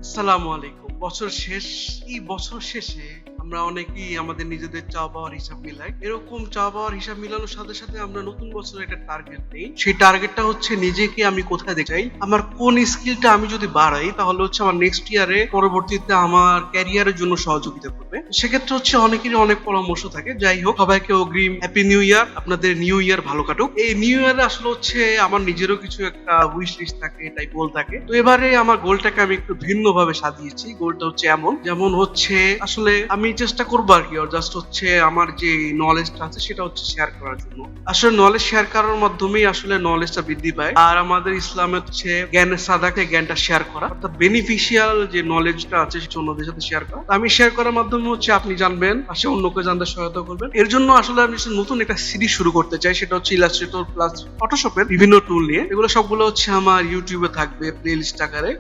আসসালামু আলাইকুম। বছর শেষ। এই বছর শেষে আমরা অনেকেই আমাদের নিজেদের চাওয়া পাওয়ার হিসাব মিলাই। এরকম চাওয়া পাওয়ার হিসাব মিলানোর সাথে সাথে আমরা নতুন বছরে একটা টার্গেট নেই। সেই টার্গেটটা হচ্ছে নিজেকে আমি কোথায় দেখতে চাই, আমার কোন স্কিলটা আমি যদি বাড়াই তাহলে হচ্ছে আমার নেক্সট ইয়ারে পরবর্তীতে আমার ক্যারিয়ারের জন্য সহযোগিতা করবে। সেক্ষেত্রে হচ্ছে অনেকেরই অনেক পরামর্শ থাকে। যাই হোক, সবাইকে অগ্রিম হ্যাপি নিউ ইয়ার। আপনাদের নিউ ইয়ার ভালো কাটুক। এই নিউ ইয়ারে আসলে হচ্ছে আমার নিজেরও কিছু একটা উইশ লিস্ট থাকে, তাই গোল থাকে। তো এবারে আমার গোলটাকে আমি একটু ভিন্ন ভাবে সাজিয়েছি। গোলটা হচ্ছে এমন, যেমন হচ্ছে আসলে আমি চেষ্টা করবো আর কি, জাস্ট হচ্ছে আমার যে নলেজটা আছে সেটা হচ্ছে শেয়ার করার জন্য। আসলে নলেজ শেয়ার করার মাধ্যমেই আসলে নলেজটা বৃদ্ধি পায়। আর আমাদের ইসলামে হচ্ছে জ্ঞানের সাদাকে জ্ঞানটা শেয়ার করা, অর্থাৎ বেনিফিশিয়াল যে নলেজটা আছে সেটা অন্যদের সাথে শেয়ার করা। আমি শেয়ার করার মাধ্যমে হচ্ছে আপনি জানবেন, পাশে অন্যকে জানতে সহায়তা করবেন। এর জন্য আসলে আমি নতুন একটা সিরিজ শুরু করতে চাই, সেটা হচ্ছে ইলাস্ট্রেটর প্লাস ফটোশপের বিভিন্ন টুল নিয়ে। এগুলো সবগুলো হচ্ছে আমার ইউটিউবে থাকবে প্লেলিস্ট আকারে।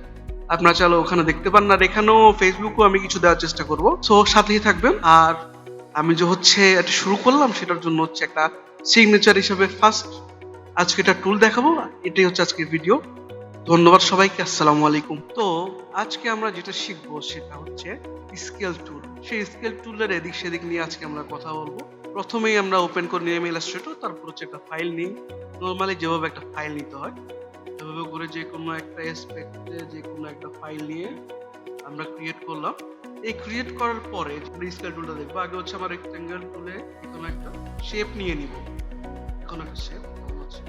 আপনারা চাইলে ওখানে দেখতে পান, আর এখানেও ফেসবুকও আমি কিছু দেওয়ার চেষ্টা করব। সো সাথেই থাকবেন। আর আমি যে হচ্ছে এটা শুরু করলাম সেটার জন্য হচ্ছে একটা সিগনেচার হিসেবে ফার্স্ট আজকে একটা টুল দেখাবো। এটাই হচ্ছে আজকের ভিডিও। ধন্যবাদ সবাইকে। আসসালামু আলাইকুম। তো আজকে আমরা যেটা শিখবো সেটা হচ্ছে স্কেল টুল। সেই স্কেল টুলের এদিক সেদিক নিয়ে আজকে আমরা কথা বলবো। প্রথমেই আমরা ওপেন করে নিলাম ইলাস্ট্রেটর, তারপর হচ্ছে একটা ফাইল নিই। নরমালি যেভাবে একটা ফাইল নিতে হয় এভাবে করে যে কোনো একটা এসপেক্টে যে কোনো একটা ফাইল নিয়ে আমরা ক্রিয়েট করলাম। এই ক্রিয়েট করার পরে স্কেল টুলটা দেখবো। আগে হচ্ছে আমার রেক্টেঙ্গেল টুলে কোনো একটা শেপ নিয়ে নিব। কোনো একটা শেপ হচ্ছে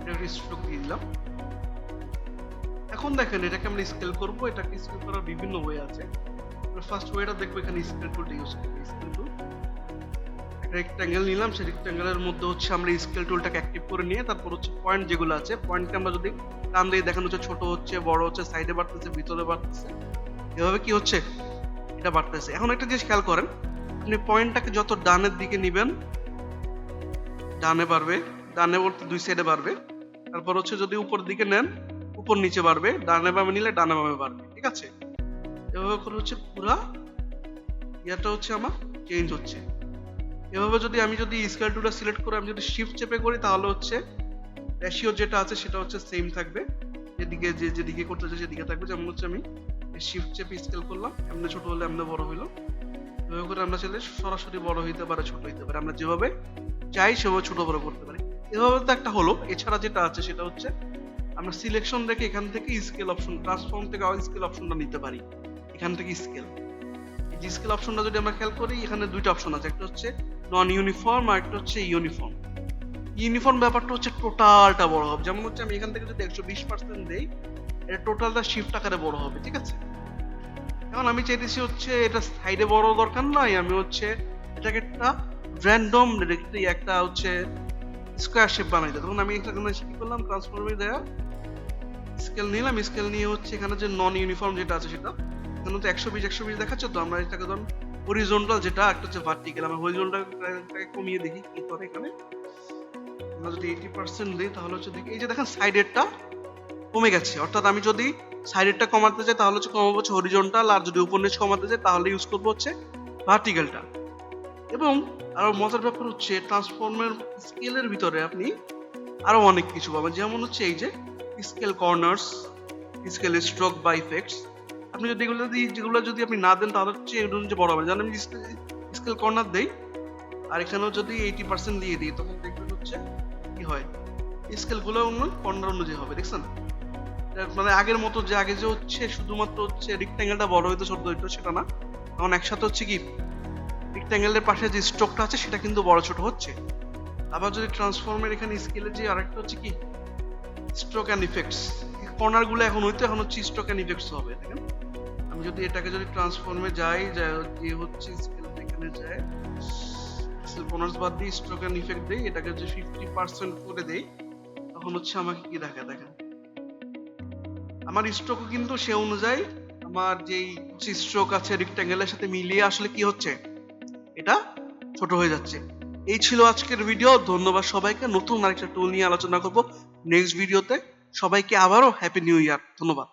এটা একটা স্ট্রোক দিয়ে দিলাম। এখন দেখেন এটাকে আমরা স্কেল করবো। এটাকে স্কেল করার বিভিন্ন ওয়ে আছে। ফার্স্ট ওয়েটা দেখবো, এখানে স্কেল টুলটা ইউজ করবো। স্কেল টুল রেক্ট্যাঙ্গেল নিলাম, সেই রেক্ট্যাঙ্গেলের মধ্যে হচ্ছে আমরা স্কেল টুলটাকে অ্যাক্টিভ করে নিয়ে তারপর হচ্ছে পয়েন্ট যেগুলো আছে, পয়েন্টকে আমরা যদি টান দিয়ে দেখানো হচ্ছে ছোট হচ্ছে, বড় হচ্ছে, সাইডে বাড়তেছে, ভিতরে বাড়তেছে, এভাবে কি হচ্ছে এটা বাড়তেছে। এখন একটা জিনিস খেয়াল করেন, আপনি পয়েন্টটাকে যত ডানের দিকে নিবেন ডানে বাড়বে, ডানে বলতে দুই সাইডে বাড়বে। তারপর হচ্ছে যদি উপরের দিকে নেন উপর নিচে বাড়বে, ডানে বামে নিলে ডানে বামে বাড়বে। ঠিক আছে, এভাবে করে হচ্ছে পুরা ইয়াটা হচ্ছে আমার চেঞ্জ হচ্ছে। এভাবে যদি আমি স্কেল টুলটা সিলেক্ট করে আমি যদি শিফট চেপে করি তাহলে হচ্ছে রেশিও যেটা আছে সেটা হচ্ছে সেম থাকবে, যেদিকে করতে চাই সেদিকে থাকবে। যেমন হচ্ছে আমি শিফট চেপে স্কেল করলাম, এমনি ছোট হলে এমনি বড় হইলো। এভাবে করে আমরা চাইলে সরাসরি বড় হইতে পারে, ছোট হইতে পারে, আমরা যেভাবে চাই সেভাবে ছোট বড় করতে পারি। এভাবে তো একটা হলো। এছাড়া যেটা আছে সেটা হচ্ছে আমরা সিলেকশন রেখে এখান থেকে স্কেল অপশন, ট্রান্সফর্ম থেকে স্কেল অপশনটা নিতে পারি। এখান থেকে স্কেল, এই স্কেল অপশনটা যদি আমরা খেয়াল করি এখানে দুইটা অপশন আছে, একটা হচ্ছে নন ইউনিফর্ম আর একটা হচ্ছে ইউনিফর্ম। ইউনিফর্ম ব্যাপারটা হচ্ছে টোটালটা বড় হবে। যেমন হচ্ছে আমি এখান থেকে যদি 120% দেই, এটা টোটালটা শিফট আকারে বড় হবে। ঠিক আছে, এখন আমি চাইতেছি হচ্ছে এটা সাইডে বড় দরকার নাই, আমি হচ্ছে এটাকে একটা র্যান্ডম একটা হচ্ছে স্কোয়ার শেপ বানাই দেয়। তখন আমি এখানে কি করলাম, ট্রান্সফর্মে দেয়া স্কেল নিলাম। স্কেল নিয়ে হচ্ছে এখানে যে নন ইউনিফর্ম যেটা আছে সেটা এখানে তো 120 দেখাচ্ছে। তো আমরা এটাকে ধরুন হরিজন্টাল, যেটা একটা হচ্ছে ভার্টিক্যাল। আমরা হরিজন্টালটাকে কমিয়ে দেখি কি করে। এখানে আমরা যদি 80% দিই তাহলে হচ্ছে দেখি, এই যে দেখেন সাইডেরটা কমে গেছে। অর্থাৎ আমি যদি সাইডেরটা কমাতে চাই তাহলে হচ্ছে কমাবো হচ্ছে হরিজন্টাল, আর যদি উপর নিচ কমাতে চাই তাহলে ইউজ করবো হচ্ছে ভার্টিক্যালটা। এবং আরো মজার ব্যাপার হচ্ছে ট্রান্সফর্মের স্কেলের ভিতরে আপনি আরো অনেক কিছু পাবেন। যেমন হচ্ছে এই যে স্কেল কর্নার্স, স্কেল স্ট্রোক বা ইফেক্টস। আপনি যদি যেগুলো যদি আপনি না দেন তাহলে হচ্ছে এগুলো যে বড় হবে। জানেন আমি স্কেল কর্নার দেই আর এখানেও যদি 80% দিয়ে দিই তখন দেখবেন হচ্ছে কি হয়, স্কেল গুলো কর্নার অনুযায়ী হবে। দেখছেন, মানে আগের মতো যে আগে যে হচ্ছে শুধুমাত্র হচ্ছে রেক্ট্যাঙ্গেলটা বড় হইতো ছোট হইতো সেটা না, এখন একসাথে হচ্ছে কি রেক্ট্যাঙ্গেলের পাশে যে স্ট্রোকটা আছে সেটা কিন্তু বড় ছোট হচ্ছে। আবার যদি ট্রান্সফর্মের এখানে স্কেলে যে আরেকটা হচ্ছে কি স্ট্রোক এন্ড ইফেক্টস, কর্নার গুলো এখন হইতো, এখন হচ্ছে স্ট্রোক এন্ড ইফেক্টস হবে। দেখেন আমি যদি এটাকে যদি ট্রান্সফর্মে যাই, যে হচ্ছে স্কেল এখানে যায় স্কেল কর্নার্স বাদ দিয়ে স্ট্রোক এন্ড ইফেক্ট দেই, এটাকে যদি 50% করে দেই তখন হচ্ছে আমাকে কি দেখেন আমার স্ট্রোকও কিন্তু সে অনুযায়ী আমার যেই স্ট্রোক আছে রেক্ট্যাঙ্গেলের সাথে মিলিয়ে আসলে কি হচ্ছে এটা ছোট হয়ে যাচ্ছে। এই ছিল আজকের ভিডিও। ধন্যবাদ সবাইকে। নতুন আরেকটা টুল নিয়ে আলোচনা করব নেক্সট ভিডিওতে। সবাইকে আবারও হ্যাপি নিউ ইয়ার। ধন্যবাদ।